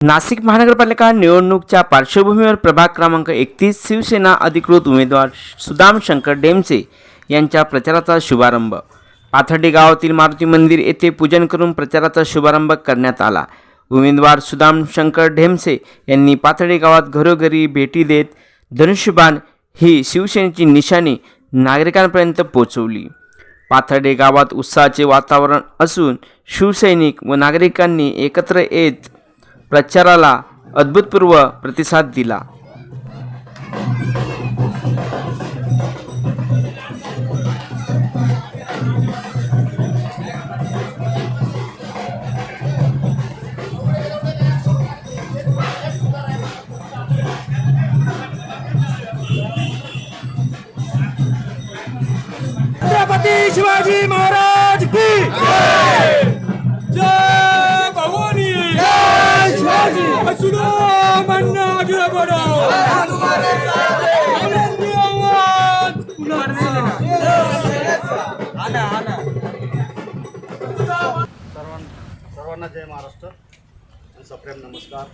नाशिक महानगरपालिका निवडणूकच्या पार्श्वभूमीवर प्रभाग क्रमांक 31 शिवसेना अधिकृत उमेदवार सुदाम शंकर डेमसे यांच्या प्रचाराचा शुभारंभ पाथर्डी गावातील मारुती मंदिर येथे पूजन करून प्रचाराचा शुभारंभ करण्यात आला। उमेदवार सुदाम शंकर डेमसे यांनी पाथर्डी गावात घरोघरी भेटी देत धनुष्यबाण ही शिवसेनेची निशाणी नागरिकांपर्यंत पोहोचवली। पाथर्डी गावात उत्साहाचे वातावरण असून शिवसैनिक व नागरिकांनी एकत्र येत प्रचाराला अभूतपूर्व प्रतिसाद दिला। छत्रपती शिवाजी महाराज की जय। जय भवानी, जय शिवाजी। सुदाम अन्ना आगे बढ़ो, तुम्हारे साथ हैं। सर्वांना जय महाराष्ट्र आणि सप्रेम नमस्कार।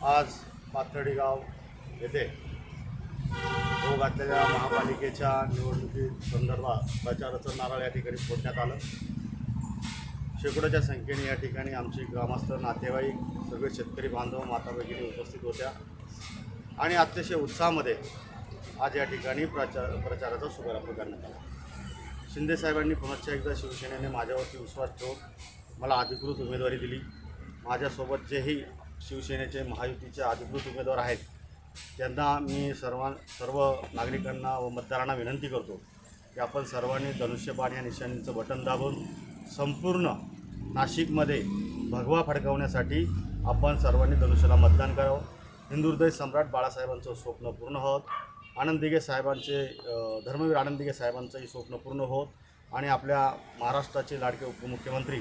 आज पाथर्डी गाव येथे हो घातलेल्या महापालिकेच्या निवडणुकी संदर्भात प्रचाराचं नारळ या ठिकाणी फोडण्यात आलं। शेकडोच्या संख्येने या ठिकाणी आमची ग्रामस्थ, नातेवाईक, सगळे शेतकरी बांधव, माता भगिनी उपस्थित होत्या आणि अतिशय उत्साहामध्ये आज या ठिकाणी प्रचाराचा शुभारंभ करण्यात आला। शिंदे साहेबांनी पुन्हा एकदा शिवसेनेने माझ्यावरती विश्वास ठेवून मला अधिकृत उमेदवारी दिली। माझ्यासोबत जेही शिवसेनेचे महायुतीचे अधिकृत उमेदवार आहेत त्यांना मी सर्व नागरिकांना व मतदारांना विनंती करतो की आपण सर्वांनी धनुष्यबाण या निशाणीचं बटन दाबून संपूर्ण नाशिकमध्ये भगवा फडकवण्यासाठी आपण सर्वांनी धनुष्याला मतदान करावं। हिंदुहृदय सम्राट बाळासाहेबांचं स्वप्न पूर्ण होत, आनंद दिघे साहेबांचे धर्मवीर आनंद दिघे साहेबांचंही स्वप्न पूर्ण होत आणि आपल्या महाराष्ट्राचे लाडके उपमुख्यमंत्री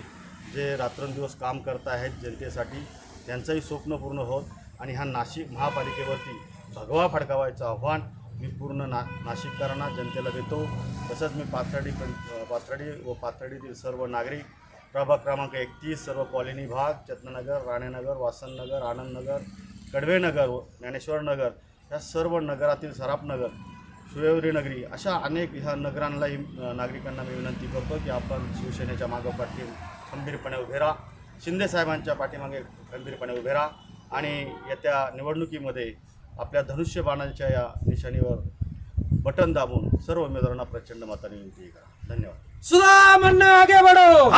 जे रात्रंदिवस काम करत आहेत जनतेसाठी त्यांचंही स्वप्न पूर्ण होत आणि ह्या नाशिक महापालिकेवरती भगवा फडकावायचं आव्हान मी पूर्ण नाशिककरांना जनतेला देतो। तसंच मी पाथर्डी व पाथर्डीतील सर्व नागरिक, प्रभाग क्रमांक 31, सर्व कॉलनी भाग, चेतनानगर, राणेनगर, वासननगर, आनंदनगर, कडवेनगर, ज्ञानेश्वरनगर या सर्व नगरातील सराफनगर, शिवनेरी अशा अनेक ह्या नगरांनाही नागरिकांना मी विनंती करतो की आपण शिवसेनेच्या मागोपाठी खंबीरपणे उभे राहा, शिंदे साहेबांच्या पाठीमागे खंबीरपणे उभे राहा आणि येत्या निवडणुकीमध्ये आपल्या धनुष्यबाणांच्या या निशाणीवर बटन दाबून सर्व उमेदवारांना प्रचंड मताने विनंती करा। धन्यवाद। सुदाम अन्ना आगे बढ़ो।